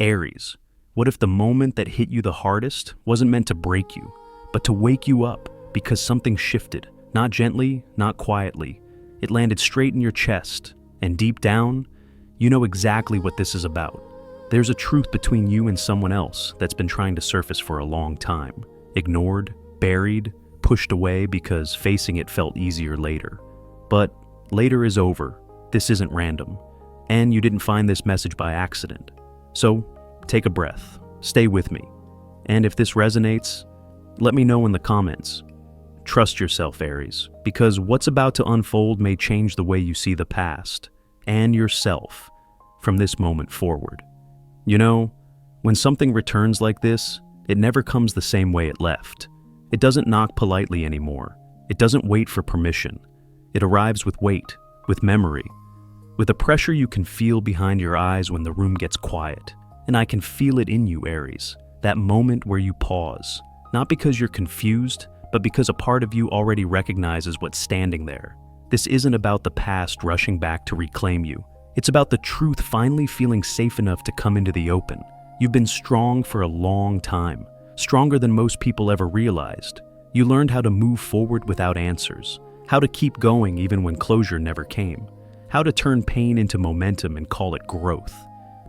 Aries, what if the moment that hit you the hardest wasn't meant to break you, but to wake you up because something shifted, not gently, not quietly. It landed straight in your chest, and deep down, you know exactly what this is about. There's a truth between you and someone else that's been trying to surface for a long time. Ignored, buried, pushed away because facing it felt easier later. But later is over. This isn't random. And you didn't find this message by accident. So, take a breath. Stay with me. And if this resonates, let me know in the comments. Trust yourself, Aries, because what's about to unfold may change the way you see the past and yourself from this moment forward. You know, when something returns like this, it never comes the same way it left. It doesn't knock politely anymore. It doesn't wait for permission. It arrives with weight, with memory, with a pressure you can feel behind your eyes when the room gets quiet. And I can feel it in you, Aries, that moment where you pause, not because you're confused, but because a part of you already recognizes what's standing there. This isn't about the past rushing back to reclaim you. It's about the truth finally feeling safe enough to come into the open. You've been strong for a long time, stronger than most people ever realized. You learned how to move forward without answers, how to keep going even when closure never came, how to turn pain into momentum and call it growth.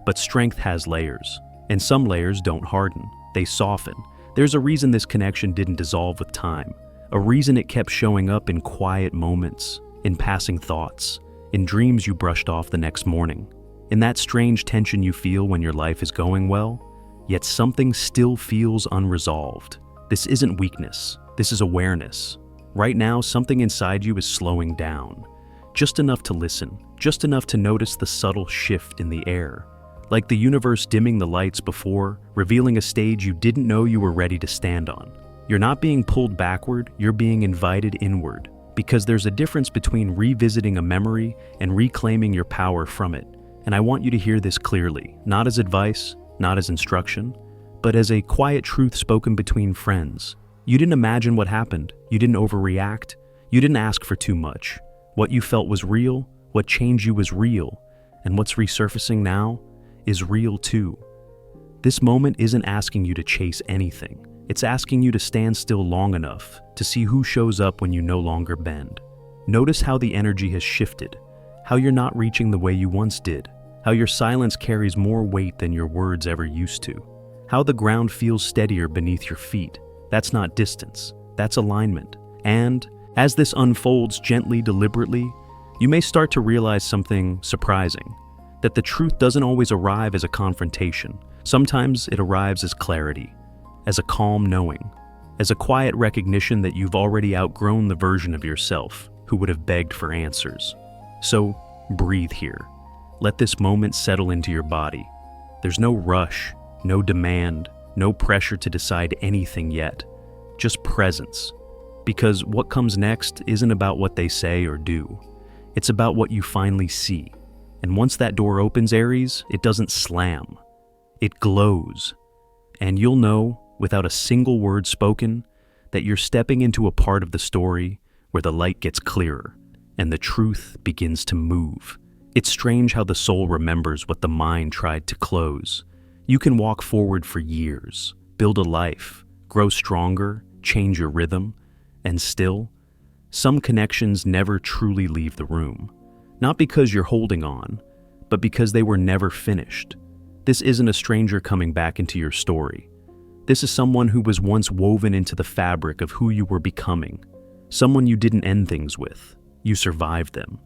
But strength has layers, and some layers don't harden, they soften. There's a reason this connection didn't dissolve with time, a reason it kept showing up in quiet moments, in passing thoughts, in dreams you brushed off the next morning, in that strange tension you feel when your life is going well, yet something still feels unresolved. This isn't weakness, this is awareness. Right now, something inside you is slowing down, just enough to listen, just enough to notice the subtle shift in the air. Like the universe dimming the lights before, revealing a stage you didn't know you were ready to stand on. You're not being pulled backward, you're being invited inward. Because there's a difference between revisiting a memory and reclaiming your power from it. And I want you to hear this clearly, not as advice, not as instruction, but as a quiet truth spoken between friends. You didn't imagine what happened, you didn't overreact, you didn't ask for too much. What you felt was real, what changed you was real, and what's resurfacing now is real too. This moment isn't asking you to chase anything. It's asking you to stand still long enough to see who shows up when you no longer bend. Notice how the energy has shifted, how you're not reaching the way you once did, how your silence carries more weight than your words ever used to, how the ground feels steadier beneath your feet. That's not distance, that's alignment. And as this unfolds gently, deliberately, you may start to realize something surprising. That the truth doesn't always arrive as a confrontation. Sometimes it arrives as clarity, as a calm knowing, as a quiet recognition that you've already outgrown the version of yourself who would have begged for answers. So, breathe here. Let this moment settle into your body. There's no rush, no demand, no pressure to decide anything yet. Just presence. Because what comes next isn't about what they say or do. It's about what you finally see. And once that door opens, Aries, it doesn't slam. It glows. And you'll know, without a single word spoken, that you're stepping into a part of the story where the light gets clearer and the truth begins to move. It's strange how the soul remembers what the mind tried to close. You can walk forward for years, build a life, grow stronger, change your rhythm, and still, some connections never truly leave the room. Not because you're holding on, but because they were never finished. This isn't a stranger coming back into your story. This is someone who was once woven into the fabric of who you were becoming. Someone you didn't end things with. You survived them.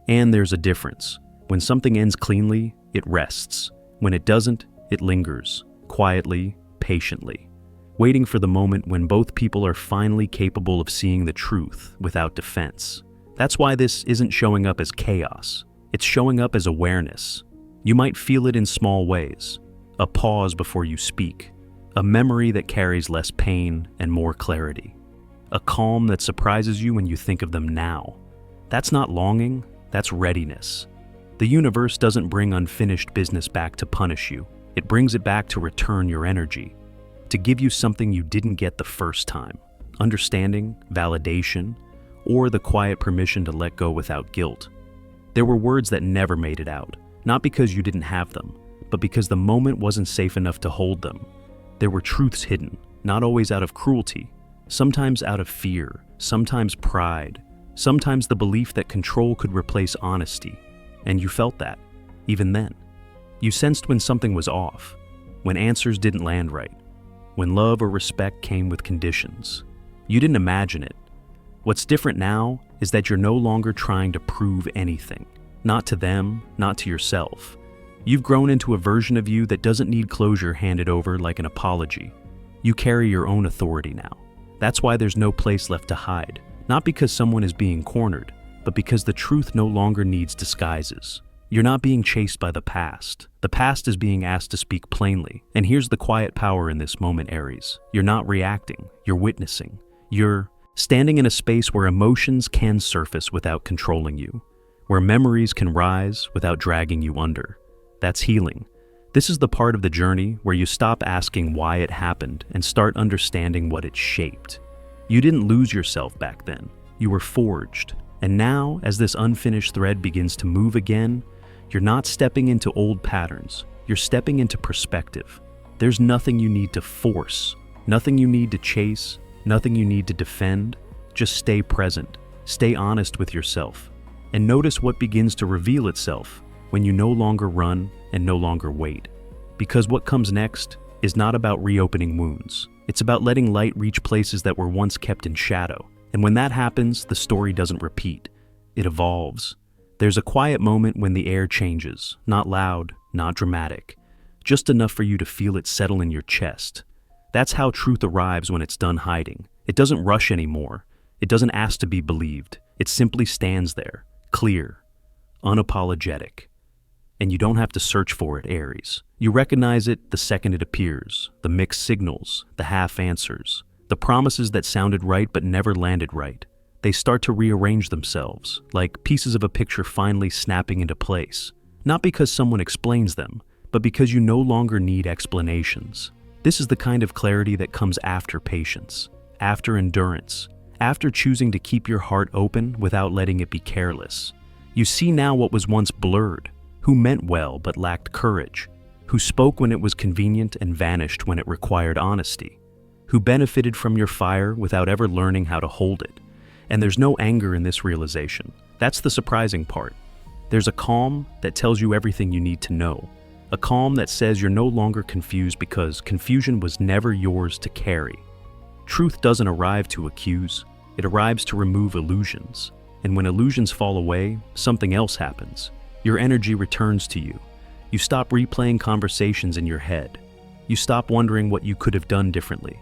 And there's a difference. When something ends cleanly, it rests. When it doesn't, it lingers, quietly, patiently, waiting for the moment when both people are finally capable of seeing the truth without defense. That's why this isn't showing up as chaos. It's showing up as awareness. You might feel it in small ways. A pause before you speak. A memory that carries less pain and more clarity. A calm that surprises you when you think of them now. That's not longing, that's readiness. The universe doesn't bring unfinished business back to punish you. It brings it back to return your energy. To give you something you didn't get the first time. Understanding, validation, or the quiet permission to let go without guilt. There were words that never made it out, not because you didn't have them, but because the moment wasn't safe enough to hold them. There were truths hidden, not always out of cruelty, sometimes out of fear, sometimes pride, sometimes the belief that control could replace honesty. And you felt that, even then. You sensed when something was off, when answers didn't land right, when love or respect came with conditions. You didn't imagine it. What's different now is that you're no longer trying to prove anything. Not to them, not to yourself. You've grown into a version of you that doesn't need closure handed over like an apology. You carry your own authority now. That's why there's no place left to hide. Not because someone is being cornered, but because the truth no longer needs disguises. You're not being chased by the past. The past is being asked to speak plainly. And here's the quiet power in this moment, Aries. You're not reacting, you're witnessing. You're standing in a space where emotions can surface without controlling you, where memories can rise without dragging you under. That's healing. This is the part of the journey where you stop asking why it happened and start understanding what it shaped. You didn't lose yourself back then. You were forged. And now, as this unfinished thread begins to move again, you're not stepping into old patterns. You're stepping into perspective. There's nothing you need to force, nothing you need to chase, nothing you need to defend. Just stay present. Stay honest with yourself. And notice what begins to reveal itself when you no longer run and no longer wait. Because what comes next is not about reopening wounds. It's about letting light reach places that were once kept in shadow. And when that happens, the story doesn't repeat. It evolves. There's a quiet moment when the air changes, not loud, not dramatic, just enough for you to feel it settle in your chest. That's how truth arrives when it's done hiding. It doesn't rush anymore. It doesn't ask to be believed. It simply stands there, clear, unapologetic. And you don't have to search for it, Aries. You recognize it the second it appears, the mixed signals, the half answers, the promises that sounded right but never landed right. They start to rearrange themselves, like pieces of a picture finally snapping into place. Not because someone explains them, but because you no longer need explanations. This is the kind of clarity that comes after patience, after endurance, after choosing to keep your heart open without letting it be careless. You see now what was once blurred, who meant well but lacked courage, who spoke when it was convenient and vanished when it required honesty, who benefited from your fire without ever learning how to hold it. And there's no anger in this realization. That's the surprising part. There's a calm that tells you everything you need to know. A calm that says you're no longer confused because confusion was never yours to carry. Truth doesn't arrive to accuse. It arrives to remove illusions. And when illusions fall away, something else happens. Your energy returns to you. You stop replaying conversations in your head. You stop wondering what you could have done differently.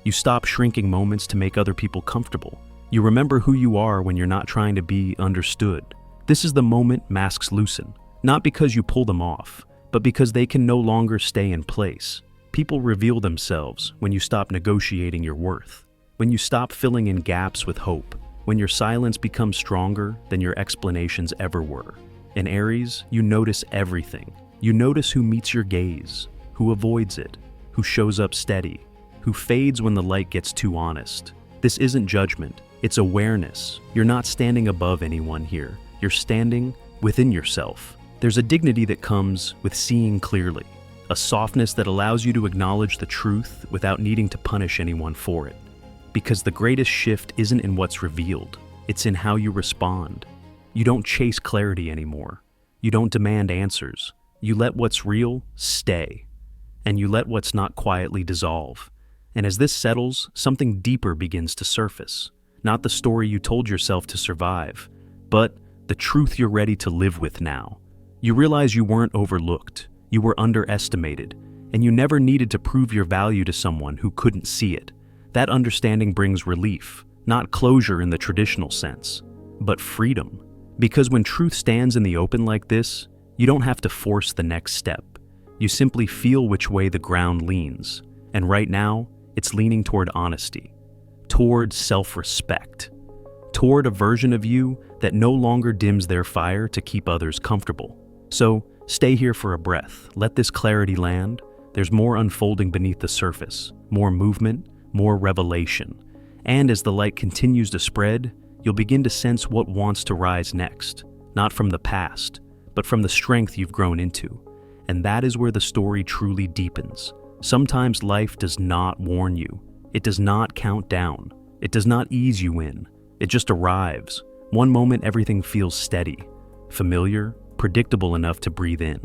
You stop shrinking moments to make other people comfortable. You remember who you are when you're not trying to be understood. This is the moment masks loosen, not because you pull them off, but because they can no longer stay in place. People reveal themselves when you stop negotiating your worth, when you stop filling in gaps with hope, when your silence becomes stronger than your explanations ever were. In Aries, you notice everything. You notice who meets your gaze, who avoids it, who shows up steady, who fades when the light gets too honest. This isn't judgment. It's awareness. You're not standing above anyone here. You're standing within yourself. There's a dignity that comes with seeing clearly, a softness that allows you to acknowledge the truth without needing to punish anyone for it. Because the greatest shift isn't in what's revealed, it's in how you respond. You don't chase clarity anymore. You don't demand answers. You let what's real stay, and you let what's not quietly dissolve. And as this settles, something deeper begins to surface. Not the story you told yourself to survive, but the truth you're ready to live with now. You realize you weren't overlooked, you were underestimated, and you never needed to prove your value to someone who couldn't see it. That understanding brings relief, not closure in the traditional sense, but freedom. Because when truth stands in the open like this, you don't have to force the next step. You simply feel which way the ground leans, and right now, it's leaning toward honesty. Toward self-respect, toward a version of you that no longer dims their fire to keep others comfortable. So, stay here for a breath. Let this clarity land. There's more unfolding beneath the surface, more movement, more revelation. And as the light continues to spread, you'll begin to sense what wants to rise next, not from the past, but from the strength you've grown into. And that is where the story truly deepens. Sometimes life does not warn you. It does not count down. It does not ease you in. It just arrives. One moment everything feels steady, familiar, predictable enough to breathe in.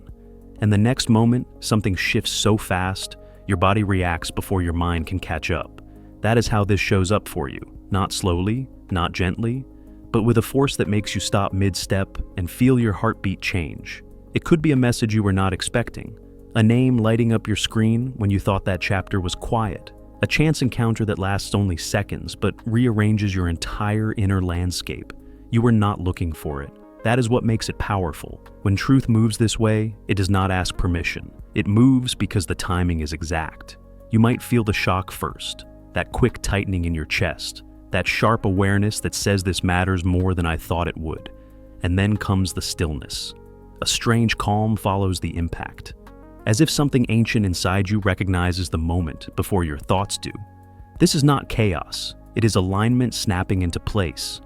And the next moment, something shifts so fast, your body reacts before your mind can catch up. That is how this shows up for you. Not slowly, not gently, but with a force that makes you stop mid-step and feel your heartbeat change. It could be a message you were not expecting, a name lighting up your screen when you thought that chapter was quiet, a chance encounter that lasts only seconds but rearranges your entire inner landscape. You were not looking for it. That is what makes it powerful. When truth moves this way, it does not ask permission. It moves because the timing is exact. You might feel the shock first, that quick tightening in your chest, that sharp awareness that says this matters more than I thought it would. And then comes the stillness. A strange calm follows the impact, as if something ancient inside you recognizes the moment before your thoughts do. This is not chaos. It is alignment snapping into place.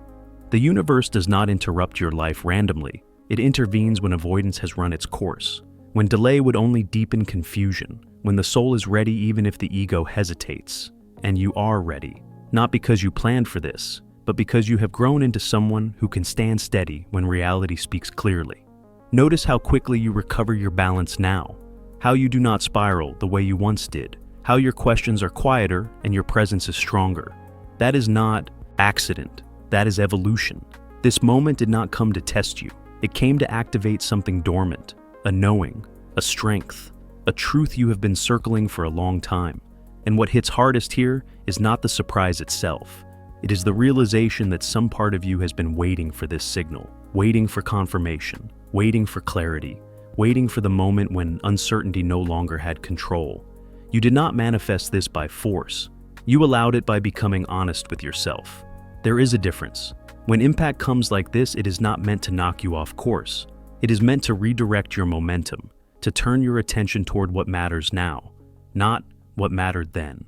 The universe does not interrupt your life randomly. It intervenes when avoidance has run its course, when delay would only deepen confusion, when the soul is ready even if the ego hesitates. And you are ready, not because you planned for this, but because you have grown into someone who can stand steady when reality speaks clearly. Notice how quickly you recover your balance now, how you do not spiral the way you once did, how your questions are quieter and your presence is stronger. That is not accident. That is evolution. This moment did not come to test you. It came to activate something dormant, a knowing, a strength, a truth you have been circling for a long time. And what hits hardest here is not the surprise itself. It is the realization that some part of you has been waiting for this signal, waiting for confirmation, waiting for clarity, waiting for the moment when uncertainty no longer had control. You did not manifest this by force. You allowed it by becoming honest with yourself. There is a difference. When impact comes like this, it is not meant to knock you off course. It is meant to redirect your momentum, to turn your attention toward what matters now, not what mattered then,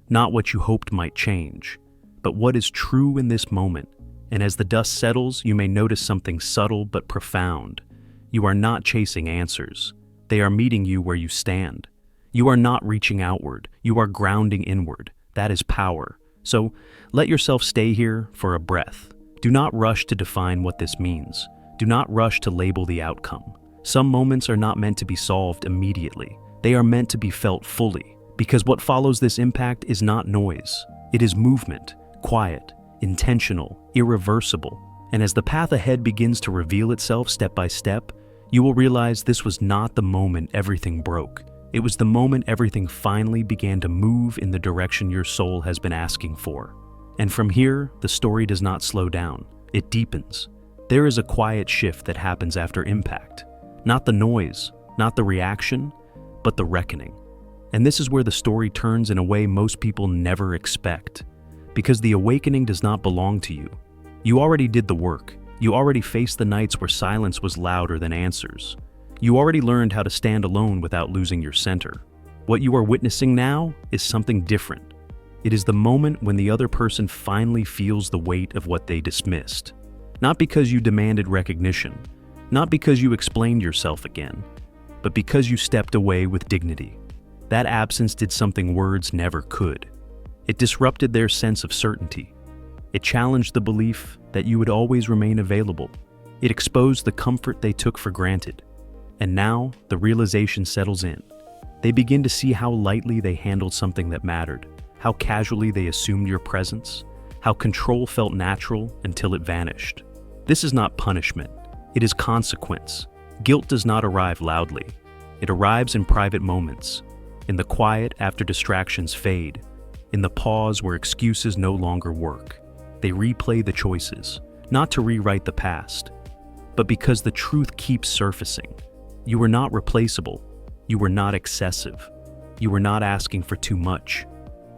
not what you hoped might change, but what is true in this moment. And as the dust settles, you may notice something subtle but profound. You are not chasing answers. They are meeting you where you stand. You are not reaching outward. You are grounding inward. That is power. So let yourself stay here for a breath. Do not rush to define what this means. Do not rush to label the outcome. Some moments are not meant to be solved immediately. They are meant to be felt fully, because what follows this impact is not noise. It is movement, quiet, intentional, irreversible. And as the path ahead begins to reveal itself step by step, you will realize this was not the moment everything broke. It was the moment everything finally began to move in the direction your soul has been asking for. And from here, the story does not slow down. It deepens. There is a quiet shift that happens after impact. Not the noise, not the reaction, but the reckoning. And this is where the story turns in a way most people never expect. Because the awakening does not belong to you. You already did the work. You already faced the nights where silence was louder than answers. You already learned how to stand alone without losing your center. What you are witnessing now is something different. It is the moment when the other person finally feels the weight of what they dismissed. Not because you demanded recognition, not because you explained yourself again, but because you stepped away with dignity. That absence did something words never could. It disrupted their sense of certainty. It challenged the belief that you would always remain available. It exposed the comfort they took for granted. And now, the realization settles in. They begin to see how lightly they handled something that mattered, how casually they assumed your presence, how control felt natural until it vanished. This is not punishment. It is consequence. Guilt does not arrive loudly. It arrives in private moments, in the quiet after distractions fade, in the pause where excuses no longer work. They replay the choices, not to rewrite the past, but because the truth keeps surfacing. You were not replaceable. You were not excessive. You were not asking for too much.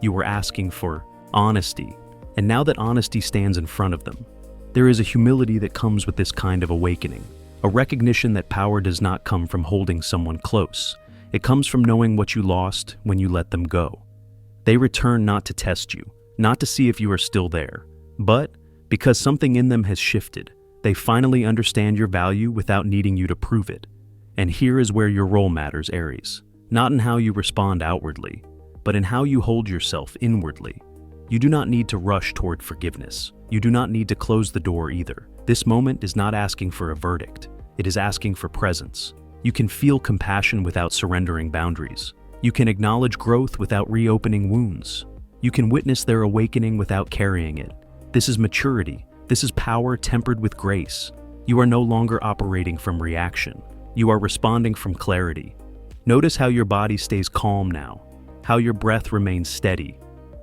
You were asking for honesty. And now that honesty stands in front of them, there is a humility that comes with this kind of awakening, a recognition that power does not come from holding someone close. It comes from knowing what you lost when you let them go. They return not to test you, not to see if you are still there, but because something in them has shifted. They finally understand your value without needing you to prove it. And here is where your role matters, Aries. Not in how you respond outwardly, but in how you hold yourself inwardly. You do not need to rush toward forgiveness. You do not need to close the door either. This moment is not asking for a verdict. It is asking for presence. You can feel compassion without surrendering boundaries. You can acknowledge growth without reopening wounds. You can witness their awakening without carrying it. This is maturity. This is power tempered with grace. You are no longer operating from reaction. You are responding from clarity. Notice how your body stays calm now, how your breath remains steady,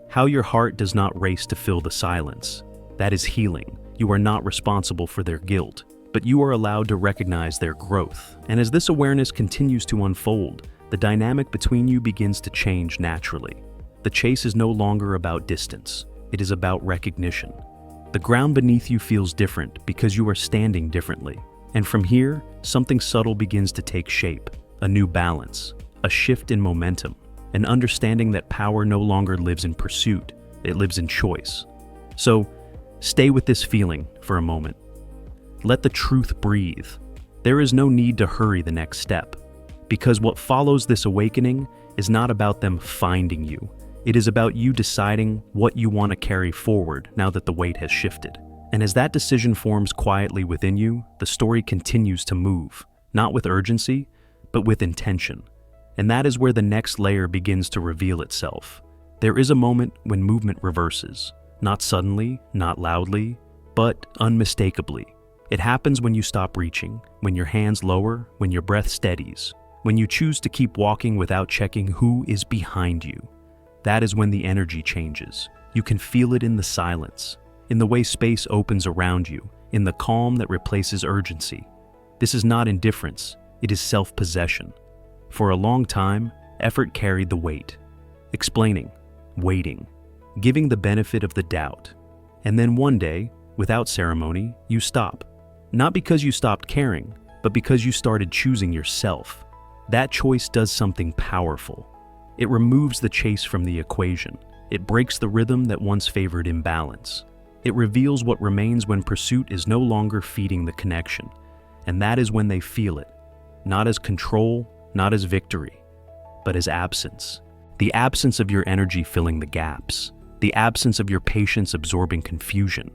how your heart does not race to fill the silence. That is healing. You are not responsible for their guilt, but you are allowed to recognize their growth. And as this awareness continues to unfold, the dynamic between you begins to change naturally. The chase is no longer about distance. It is about recognition. The ground beneath you feels different because you are standing differently. And from here, something subtle begins to take shape. A new balance, a shift in momentum, an understanding that power no longer lives in pursuit, it lives in choice. So, stay with this feeling for a moment. Let the truth breathe. There is no need to hurry the next step, because what follows this awakening is not about them finding you. It is about you deciding what you want to carry forward now that the weight has shifted. And as that decision forms quietly within you, the story continues to move, not with urgency, but with intention. And that is where the next layer begins to reveal itself. There is a moment when movement reverses, not suddenly, not loudly, but unmistakably. It happens when you stop reaching, when your hands lower, when your breath steadies, when you choose to keep walking without checking who is behind you. That is when the energy changes. You can feel it in the silence, in the way space opens around you, in the calm that replaces urgency. This is not indifference, it is self-possession. For a long time, effort carried the weight. Explaining, waiting, giving the benefit of the doubt. And then one day, without ceremony, you stop. Not because you stopped caring, but because you started choosing yourself. That choice does something powerful. It removes the chase from the equation. It breaks the rhythm that once favored imbalance. It reveals what remains when pursuit is no longer feeding the connection. And that is when they feel it. Not as control, not as victory, but as absence. The absence of your energy filling the gaps. The absence of your patience absorbing confusion.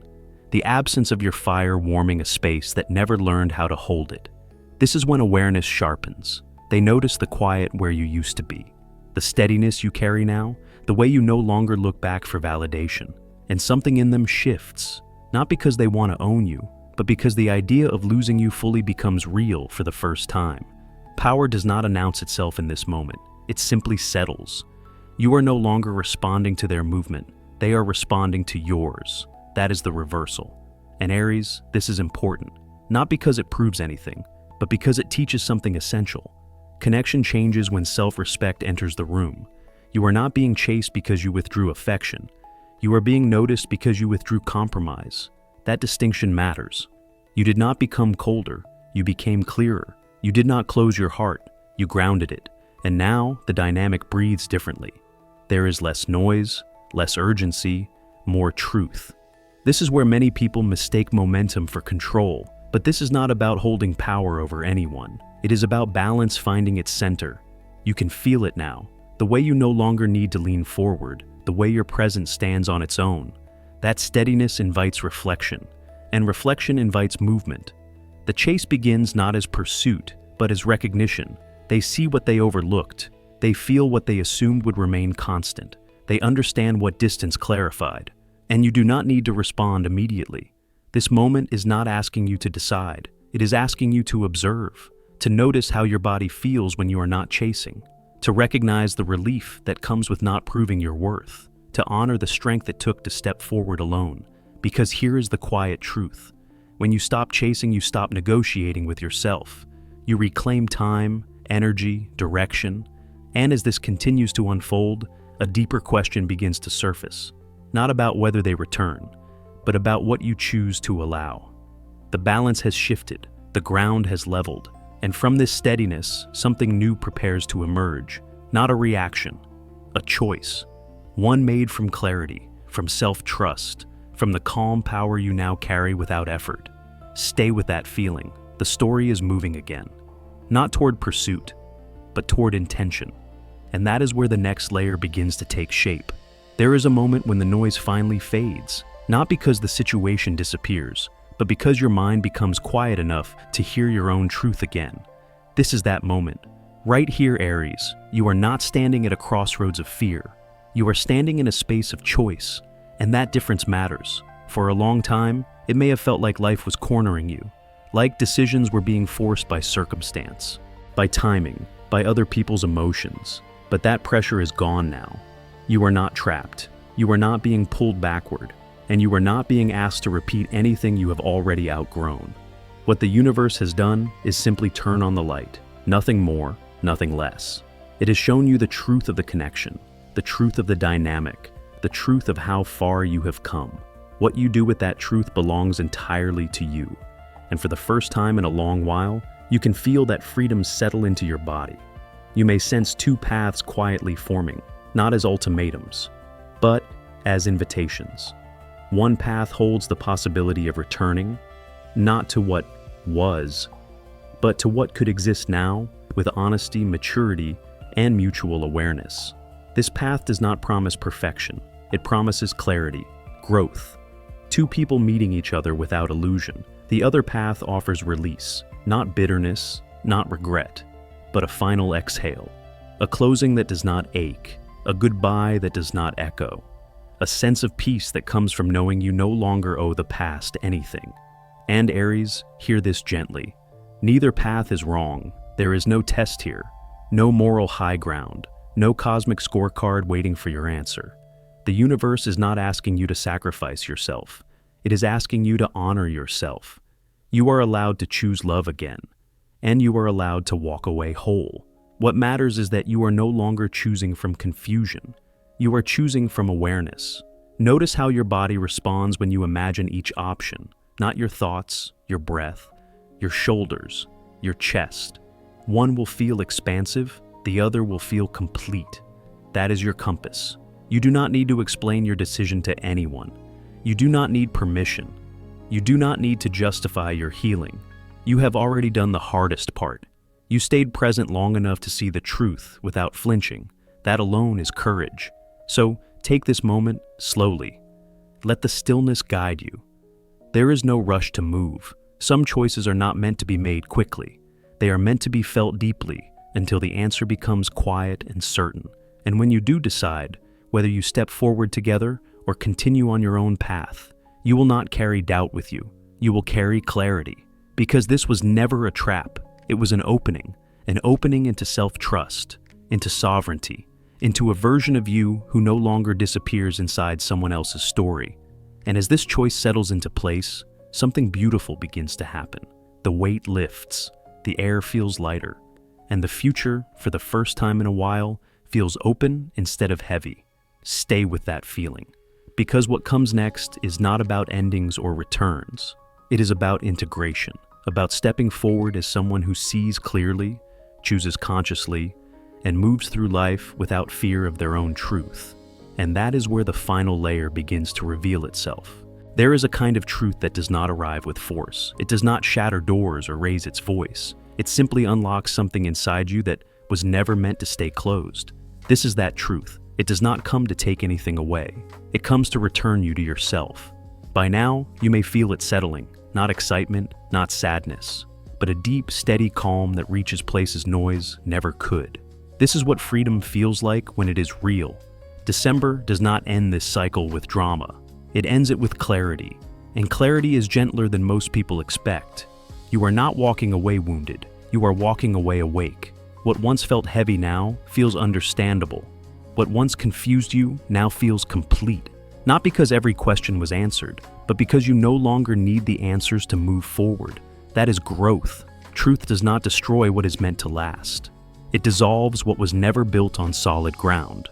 The absence of your fire warming a space that never learned how to hold it. This is when awareness sharpens. They notice the quiet where you used to be, the steadiness you carry now, the way you no longer look back for validation. And something in them shifts, not because they want to own you, but because the idea of losing you fully becomes real for the first time. Power does not announce itself in this moment. It simply settles. You are no longer responding to their movement. They are responding to yours. That is the reversal. And Aries, this is important, not because it proves anything, but because it teaches something essential. Connection changes when self-respect enters the room. You are not being chased because you withdrew affection. You are being noticed because you withdrew compromise. That distinction matters. You did not become colder. You became clearer. You did not close your heart. You grounded it. And now the dynamic breathes differently. There is less noise, less urgency, more truth. This is where many people mistake momentum for control, but this is not about holding power over anyone. It is about balance finding its center. You can feel it now, the way you no longer need to lean forward, the way your presence stands on its own. That steadiness invites reflection, and reflection invites movement. The chase begins not as pursuit, but as recognition. They see what they overlooked. They feel what they assumed would remain constant. They understand what distance clarified. And you do not need to respond immediately. This moment is not asking you to decide. It is asking you to observe, to notice how your body feels when you are not chasing, to recognize the relief that comes with not proving your worth, to honor the strength it took to step forward alone. Because here is the quiet truth. When you stop chasing, you stop negotiating with yourself. You reclaim time, energy, direction. And as this continues to unfold, a deeper question begins to surface. Not about whether they return, but about what you choose to allow. The balance has shifted, the ground has leveled, and from this steadiness, something new prepares to emerge. Not a reaction, a choice. One made from clarity, from self-trust, from the calm power you now carry without effort. Stay with that feeling. The story is moving again. not toward pursuit, but toward intention. And that is where the next layer begins to take shape. There is a moment when the noise finally fades, not because the situation disappears, but because your mind becomes quiet enough to hear your own truth again. This is that moment. Right here, Aries, you are not standing at a crossroads of fear. You are standing in a space of choice, and that difference matters. For a long time, it may have felt like life was cornering you, like decisions were being forced by circumstance, by timing, by other people's emotions. But that pressure is gone now. You are not trapped. You are not being pulled backward, and you are not being asked to repeat anything you have already outgrown. What the universe has done is simply turn on the light. Nothing more, nothing less. It has shown you the truth of the connection, the truth of the dynamic, the truth of how far you have come. What you do with that truth belongs entirely to you. And for the first time in a long while, you can feel that freedom settle into your body. You may sense two paths quietly forming, not as ultimatums, but as invitations. One path holds the possibility of returning, not to what was, but to what could exist now with honesty, maturity, and mutual awareness. This path does not promise perfection. It promises clarity, growth. Two people meeting each other without illusion. The other path offers release, not bitterness, not regret, but a final exhale, a closing that does not ache, a goodbye that does not echo, a sense of peace that comes from knowing you no longer owe the past anything. And Aries, hear this gently. Neither path is wrong. There is no test here, no moral high ground, no cosmic scorecard waiting for your answer. The universe is not asking you to sacrifice yourself. It is asking you to honor yourself. You are allowed to choose love again, and you are allowed to walk away whole. What matters is that you are no longer choosing from confusion. You are choosing from awareness. Notice how your body responds when you imagine each option, not your thoughts, your breath, your shoulders, your chest. One will feel expansive, the other will feel complete. That is your compass. You do not need to explain your decision to anyone. You do not need permission. You do not need to justify your healing. You have already done the hardest part. You stayed present long enough to see the truth without flinching. That alone is courage. So take this moment slowly. Let the stillness guide you. There is no rush to move. Some choices are not meant to be made quickly. They are meant to be felt deeply until the answer becomes quiet and certain. And when you do decide, whether you step forward together or continue on your own path, you will not carry doubt with you. You will carry clarity. Because this was never a trap. It was an opening into self-trust, into sovereignty, into a version of you who no longer disappears inside someone else's story. And as this choice settles into place, something beautiful begins to happen. The weight lifts, the air feels lighter, and the future, for the first time in a while, feels open instead of heavy. Stay with that feeling, because what comes next is not about endings or returns. It is about integration, about stepping forward as someone who sees clearly, chooses consciously, and moves through life without fear of their own truth. And that is where the final layer begins to reveal itself. There is a kind of truth that does not arrive with force. It does not shatter doors or raise its voice. It simply unlocks something inside you that was never meant to stay closed. This is that truth. It does not come to take anything away. It comes to return you to yourself. By now, you may feel it settling. Not excitement, not sadness, but a deep, steady calm that reaches places noise never could. This is what freedom feels like when it is real. December does not end this cycle with drama. It ends it with clarity, and clarity is gentler than most people expect. You are not walking away wounded. You are walking away awake. What once felt heavy now feels understandable. What once confused you now feels complete. Not because every question was answered, but because you no longer need the answers to move forward. That is growth. Truth does not destroy what is meant to last. It dissolves what was never built on solid ground.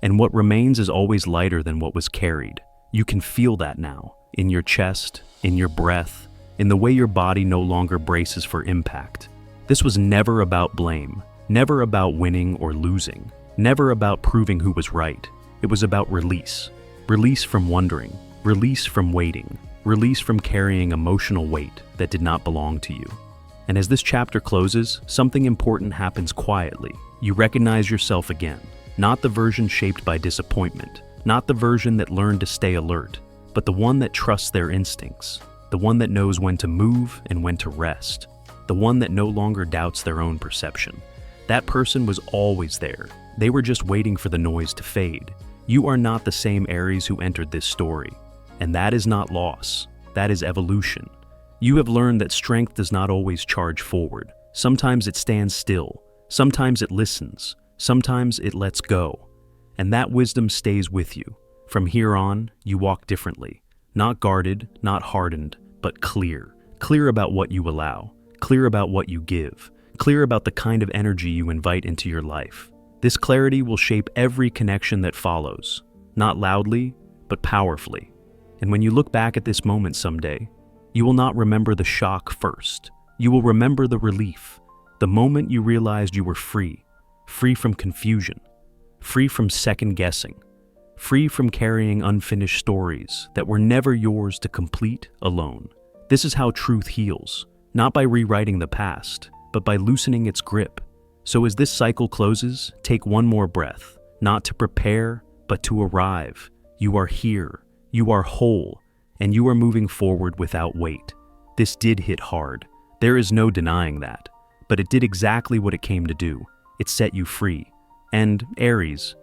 And what remains is always lighter than what was carried. You can feel that now, in your chest, in your breath, in the way your body no longer braces for impact. This was never about blame, never about winning or losing, never about proving who was right. It was about release. Release from wondering, release from waiting, release from carrying emotional weight that did not belong to you. And as this chapter closes, something important happens quietly. You recognize yourself again, not the version shaped by disappointment, not the version that learned to stay alert, but the one that trusts their instincts, the one that knows when to move and when to rest, the one that no longer doubts their own perception. That person was always there. They were just waiting for the noise to fade. You are not the same Aries who entered this story. And that is not loss. That is evolution. You have learned that strength does not always charge forward. Sometimes it stands still. Sometimes it listens. Sometimes it lets go. And that wisdom stays with you. From here on, you walk differently. Not guarded, not hardened, but clear. Clear about what you allow. Clear about what you give. Clear about the kind of energy you invite into your life. This clarity will shape every connection that follows. Not loudly, but powerfully. And when you look back at this moment someday, you will not remember the shock first. You will remember the relief. The moment you realized you were free. Free from confusion. Free from second guessing. Free from carrying unfinished stories that were never yours to complete alone. This is how truth heals, not by rewriting the past, but by loosening its grip. So as this cycle closes, take one more breath, not to prepare, but to arrive. You are here, you are whole, and you are moving forward without weight. This did hit hard. There is no denying that, but it did exactly what it came to do. It set you free. And Aries,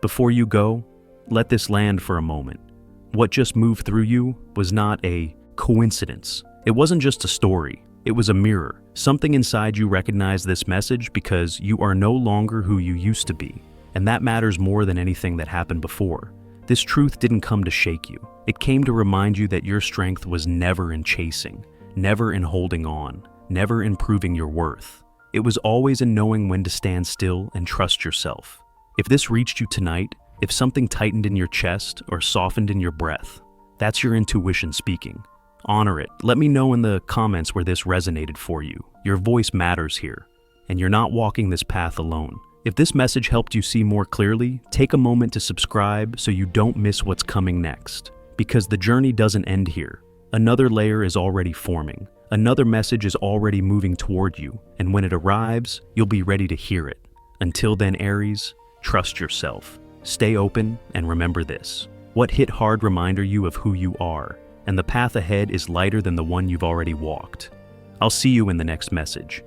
before you go, let this land for a moment. What just moved through you was not a coincidence. It wasn't just a story. It was a mirror. Something inside you recognized this message because you are no longer who you used to be. And that matters more than anything that happened before. This truth didn't come to shake you. It came to remind you that your strength was never in chasing, never in holding on, never in proving your worth. It was always in knowing when to stand still and trust yourself. If this reached you tonight, if something tightened in your chest or softened in your breath, that's your intuition speaking. Honor it. Let me know in the comments where this resonated for you. Your voice matters here, and you're not walking this path alone. If this message helped you see more clearly, take a moment to subscribe so you don't miss what's coming next. Because the journey doesn't end here. Another layer is already forming. Another message is already moving toward you, and when it arrives, you'll be ready to hear it. Until then, Aries, trust yourself. Stay open, and remember this. What hit hard reminder you of who you are, and the path ahead is lighter than the one you've already walked. I'll see you in the next message.